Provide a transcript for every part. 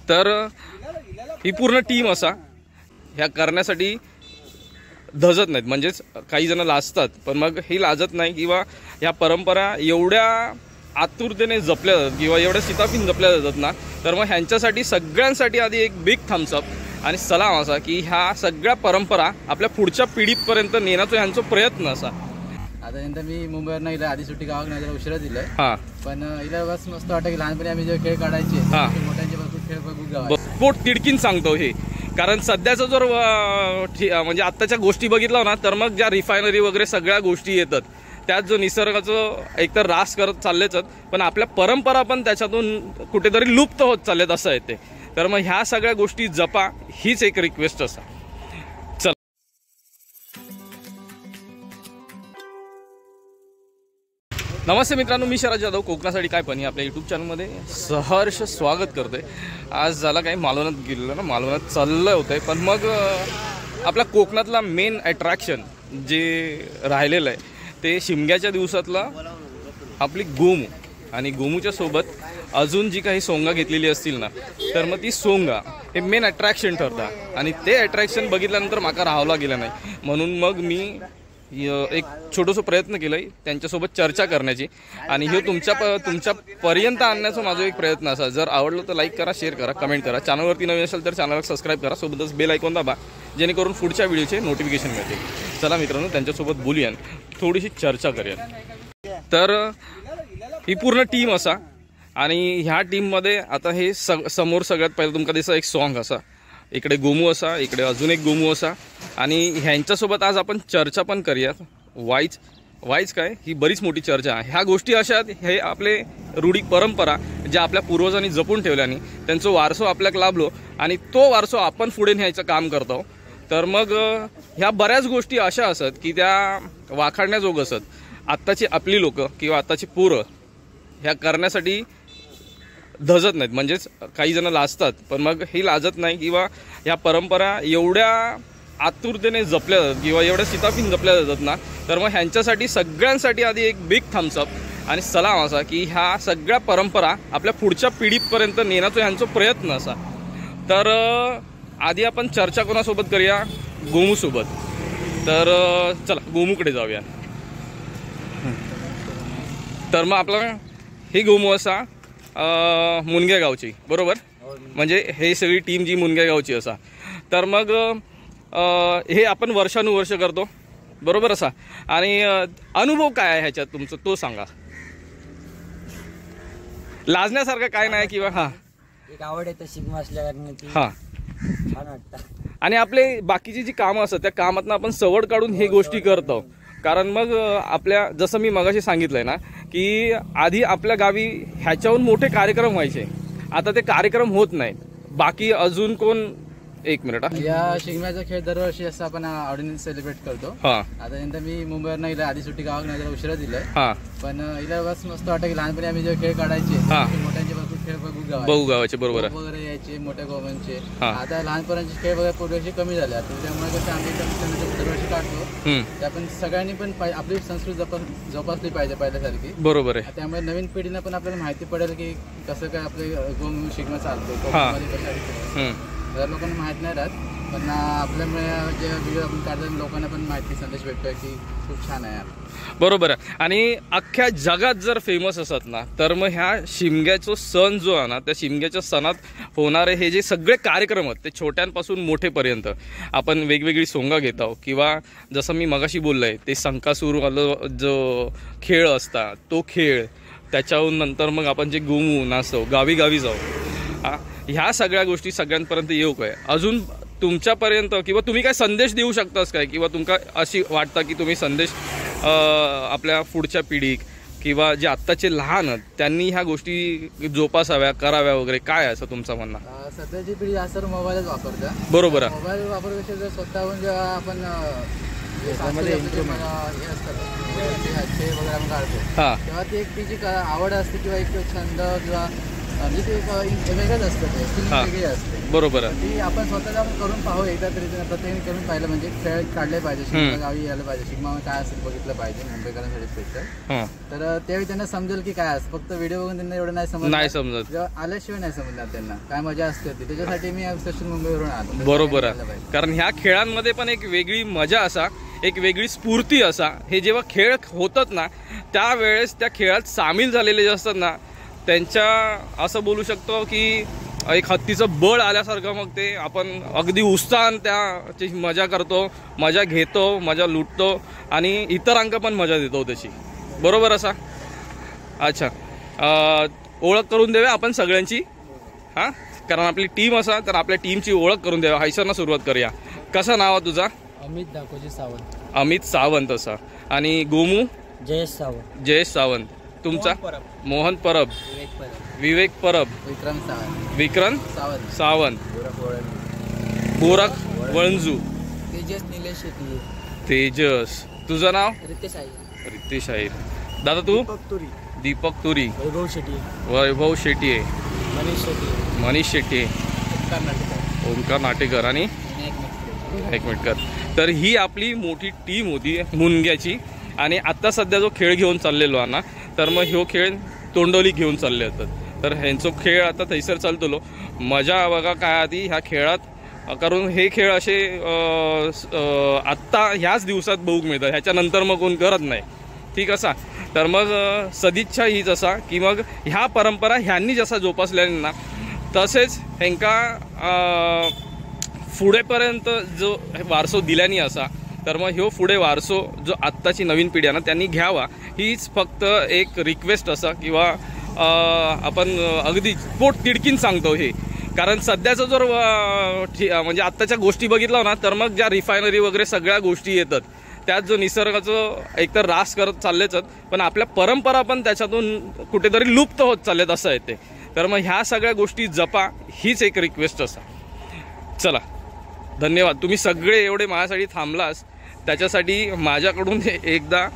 तर ही पूर्ण टीम असा ह्या करण्यासाठी धजत नाहीत, म्हणजेच काही जण लाजतात, पण मग हे लाजत नाही किंवा ह्या परंपरा एवढ्या आतुरतेने जपल्या जातात किंवा एवढ्या सीताफीन जपल्या जातात ना, तर मग ह्यांच्यासाठी सगळ्यांसाठी आधी एक बिग थम्सअप आणि सलाम असा की ह्या सगळ्या परंपरा आपल्या पुढच्या पिढीपर्यंत नेण्याचा ह्यांचा प्रयत्न असा। आता नंतर मी मुंबईवरून इला आधी सुट्टी गावात नाही जरा उशिरा दिलंय, पण इला बस मस्त वाटतं की लहानपणी आम्ही जे खेळ काढायचे मोठ्यांचे भरपूर खेळ बघू गावात पोट तिडकीन सांगतो हे, कारण सध्याचं जर म्हणजे आत्ताच्या गोष्टी बघितलं ना तर मग ज्या रिफायनरी वगैरे सगळ्या गोष्टी येतात त्यात जो निसर्गाचं एकतर ऱ्हास करत चाललेच, पण आपल्या परंपरा पण त्याच्यातून कुठेतरी लुप्त होत चाललेत असं आहे ते। तर मग ह्या सगळ्या गोष्टी जपा हीच एक रिक्वेस्ट असा। चल नमस्ते मित्रांनो, मी शरद जाधव कोकणासाठी काय पण आपल्या यूट्यूब चॅनलमध्ये सहर्ष स्वागत करते। आज झाला काही मालवणात गेलेलो ना, मालवणात चाललं होतं, पण मग आपल्या कोकणातला मेन अट्रॅक्शन जे राहिलेलं आहे ते शिमग्याच्या दिवसातला आपली गोमू, आणि गोमूच्या सोबत अजून जी काही सोंगा घेतलेली असतील ना तर मग ती सोंगा हे मेन अट्रॅक्शन ठरतं, आणि ते अट्रॅक्शन बघितल्यानंतर माका राहावला गेलं नाही, म्हणून मग मी एक छोटंसं प्रयत्न केलाय त्यांच्यासोबत चर्चा करण्याची, आणि हे तुमच्यापर्यंत आणण्याचा माझा एक प्रयत्न असा। जर आवडलं तर लाईक करा, शेअर करा, कमेंट करा, चॅनलवरती नवीन असेल तर चॅनलला सबस्क्राईब करा, सोबतच बेल आयकॉन दाबा जेणेकरून पुढच्या व्हिडिओचे नोटिफिकेशन मिळतील। चला मित्रांनो, त्यांच्यासोबत बोलूया, थोडीशी चर्चा करूया। तर ही पूर्ण टीम असा, आणि ह्या टीममध्ये आता हे समोर सगळ्यात पहिलं तुमका दिसतं एक सॉन्ग असा, इकडे गोमू असा, इकडे अजून एक गोमू असा, आणि ह्यांच्यासोबत आज आपण चर्चा पण करूया। वाईज काय ही बरीच मोठी चर्चा आहे। ह्या गोष्टी अशा हे आपले रूढी परंपरा ज्या आपल्या पूर्वजांनी जपून ठेवल्याने त्यांचा वारसा आपल्याला लाभलो, आणि तो वारसा आपण पुढे न्यायचं काम करतो। तर मग ह्या बऱ्याच गोष्टी अशा असत की त्या वाखाणण्याजोग असत। आत्ताची आपली लोक किंवा आत्ताची पोरं ह्या करण्यासाठी धजत नाहीत, म्हणजेच काही जण लाजतात, पण मग हे लाजत नाही किंवा ह्या परंपरा एवढ्या आतुरतेने जपल्या जातात किंवा एवढ्या सीताफीन जपल्या जातात ना, तर मग ह्यांच्यासाठी सगळ्यांसाठी आधी एक बिग थम्सअप आणि सलाम असा की ह्या सगळ्या परंपरा आपल्या पुढच्या पिढीपर्यंत नेण्याचा ह्यांचा प्रयत्न असा। तर आधी आपण चर्चा कोणासोबत करूया? गोमूसोबत। तर चला गोमूकडे जाऊया। तर मग आपलं ही गोमू असा मुनगे गावची, बरोबर, म्हणजे हे सगळी टीम जी मुनगे गावची असा। तर मग हे आपण वर्षानुवर्ष करतो, बरोबर असा, आणि अनुभव काय आहे ह्याच्यात तुमचं तो सांगा। लाजण्यासारखं काय नाही किंवा हा एक आवड आहे शिकणं असल्या कारणाने हा छान वाटतं, आणि आपले बाकीची जी कामं असतात त्या कामातनं आपण सवड काढून हे गोष्टी करतो। कारण मग आपल्या जसं मी मगाशी सांगितलंय ना की आधी आपल्या गावी ह्याच्याहून मोठे कार्यक्रम व्हायचे, आता ते कार्यक्रम होत नाहीत। बाकी अजून कोण? एक मिनिट, या शिगम्याचा खेळ दरवर्षी असं आपण आवडीने सेलिब्रेट करतो। आता नंतर मी मुंबईवरून इला आधी सुट्टी गावात नाही जरा उशिरा दिलंय, पण इला बस मस्त वाटतं की लहानपणी आम्ही जे खेळ काढायचे मोठ्यांचे भरपूर खेळ बघू गावाचे, बरोबर वगैरे यायचे मोठ्या गोवांचे। आता लहानपणाचे खेळ वगैरे पूर्वीचे कमी झाले, त्यामुळे कसं आम्ही दरवर्षी काढतो, त्या पण सगळ्यांनी पण आपली संस्कृती जोपासली पाहिजे पहिल्यासारखी, बरोबर आहे। त्यामुळे नवीन पिढीनं पण आपल्याला माहिती पडेल की कसं काय आपले गोमू शिगमा चालतो। जर लोकांना माहित नाही राहत, पण आपल्यामुळे जे व्हिडिओ आपण काढतो लोकांना पण माहिती संदेश भेटतोय की खूप छान आहे, बरोबर आहे। आणि अख्ख्या जगात जर फेमस असत ना तर मग ह्या शिमग्याचा सण जो आहे ना, त्या शिमग्याच्या सणात होणारे हे जे सगळे कार्यक्रम आहेत ते छोट्यांपासून मोठेपर्यंत आपण वेगवेगळी सोंगा घेत आहोत, किंवा जसं मी मगाशी बोललोय ते संकासुर जो खेळ असता तो खेळ, त्याच्याहून नंतर मग आपण जे गोमू नाचतो, गावी गावी जाऊ, ह्या सगळ्या गोष्टी सगळ्यांपर्यंत येऊ काय अजून तुमच्यापर्यंत, किंवा तुम्ही काय संदेश देऊ शकतास काय, किंवा तुमका अशी वाटतं की तुम्ही संदेश आपल्या पुढच्या पिढीक किंवा जे आत्ताचे लहान आहेत त्यांनी ह्या गोष्टी जोपासाव्या, कराव्या वगैरे, काय असं तुमचं म्हणणं? सध्याची पिढी जास्त मोबाईलच वापरते, बरोबर आहे। मोबाईल वापरण्यापेक्षा जर स्वतःहून जेव्हा आपण हे असतात खेळ वगैरे आपण काढतो तेव्हा ती एक तिची आवड असते किंवा एक छंद किंवा म्हणजे ते वेगळंच असतं, ते feeling वेगळी असते. बरोबर आहे. ती आपण स्वतः जाऊन करून पाहू एकदा तरी, प्रत्येकाने करून पाहिलं म्हणजे खेळ काढले पाहिजे, शिगमा गावी यायला पाहिजे, शिगमा काय असेल बघितलं पाहिजे मुंबईकरांसाठी स्पेशल. तर त्यावेळी त्यांना समजेल की काय असतं. फक्त व्हिडिओ बघून त्यांना एवढं नाही समजत, जेव्हा आल्याशिवाय नाही समजणार त्यांना काय मजा असते ती. त्याच्यासाठी मी स्पेशल मुंबईवरून आलो. बरोबर आहे. कारण ह्या खेळांमध्ये पण एक वेगळी मजा असा, एक वेगळी स्फूर्ती असा, हे जेव्हा खेळ होतात ना त्यावेळेस त्या खेळात सामील झालेले जे असतात ना त्यांच्या असं बोलू शकतो की एक हत्तीचं बळ आल्यासारखं मग ते आपण अगदी उत्साहान त्याची मजा करतो, मजा घेतो, मजा लुटतो आणि इतरांका पण मजा देतो त्याची. बरोबर असा. अच्छा, ओळख करून देऊया आपण सगळ्यांची. हां, कारण आपली टीम असा तर आपल्या टीमची ओळख करून देऊया. हैसरनं सुरुवात करूया. कसं नाव आहे तुझा? अमित दाखोजी सावंत. अमित सावंत असा. आणि गोमू? जयेश सावंत. जयेश सावंत. तुमचा? मोहन परब. विवेक परब. विक्रम सावंत. गोरख वळंजू. तेजस निलेश शेट्टी. तेजस. तुझं नाव? रितेश आई. रितेश आहे. दादा तू? दीपक तुरी. वैभव शेट्टी. वैभव शेट्टी आहे. मनीष शेट्टी. मनीष शेट्टी. ओमकार नाटेकर आणि एक मिनिटकर. तर ही आपली मोठी टीम होती मुनग्याची. आणि आत्ता सध्या जो खेळ घेऊन चाललेलो आहे ना तर मग ह्यो खेळ तोंडोली घेऊन चालले होतात. तर ह्यांचो खेळ आता थैसर चालतलो. मजा बघा काय आधी ह्या खेळात, कारण हे खेळ असे आत्ता ह्याच दिवसात बघूक मिळतात, ह्याच्यानंतर मग कोण करत नाही. ठीक असा. तर मग सदिच्छा हीच असा की मग ह्या परंपरा ह्यांनी जसा जोपासल्याने ना तसेच ह्यांका पुढेपर्यंत जो वारसो दिल्यानी असा. तर मग ह्यो पुढे वारसो जो आत्ताची नवीन पिढी आहे ना त्यांनी घ्यावा, हीच फक्त एक रिक्वेस्ट असा. किंवा आपण अगदी पोट तिडकीन सांगतो हे. कारण सध्याचं जर म्हणजे आत्ताच्या गोष्टी बघितलं ना तर मग ज्या रिफायनरी वगैरे सगळ्या गोष्टी येतात त्यात जो निसर्गाचं एकतर ऱ्हास करत चाललेच, पण आपल्या परंपरा पण त्याच्यातून कुठेतरी लुप्त होत चाललेत असं आहे ते. तर मग ह्या सगळ्या गोष्टी जपा, हीच एक रिक्वेस्ट असा. चला, धन्यवाद. तुम्ही सगळे एवढे माझ्यासाठी थांबलास त्याच्यासाठी माझ्याकडून एकदा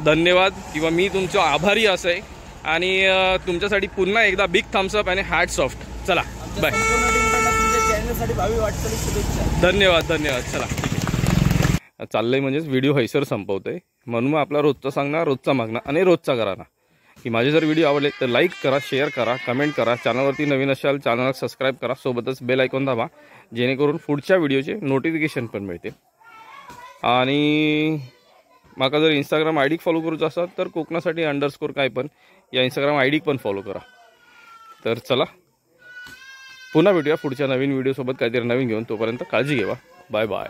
धन्यवाद किंवा मी तुमचं आभारी असे. आणि तुमच्यासाठी पुन्हा एकदा बिग थम्सअप आणि हॅट्स ऑफ. चला बाय. धन्यवाद धन्यवाद. चला चाललंय म्हणजेच व्हिडिओ हैसर संपवतोय. म्हणून मग आपला रोजचा सांगणार, रोजचा मागणार आणि रोजचा कराना की माझे जर व्हिडिओ आवडले तर लाईक करा, शेअर करा, कमेंट करा. चॅनलवरती नवीन असाल चॅनलला सबस्क्राईब करा, सोबतच बेल आयकॉन दाबा जेणेकरून पुढच्या व्हिडिओचे नोटिफिकेशन पण मिळते. आणि माका जर इंस्टाग्राम आय डी फॉलो करूचा असाल तर कोकणासाठी _ काय पण या इंस्टाग्राम आय डी पण फॉलो करा. तर चला पुन्हा भेटूया पुढच्या नवीन व्हिडिओसोबत काहीतरी नवीन घेऊन. तोपर्यंत काळजी घ्या. Bye bye.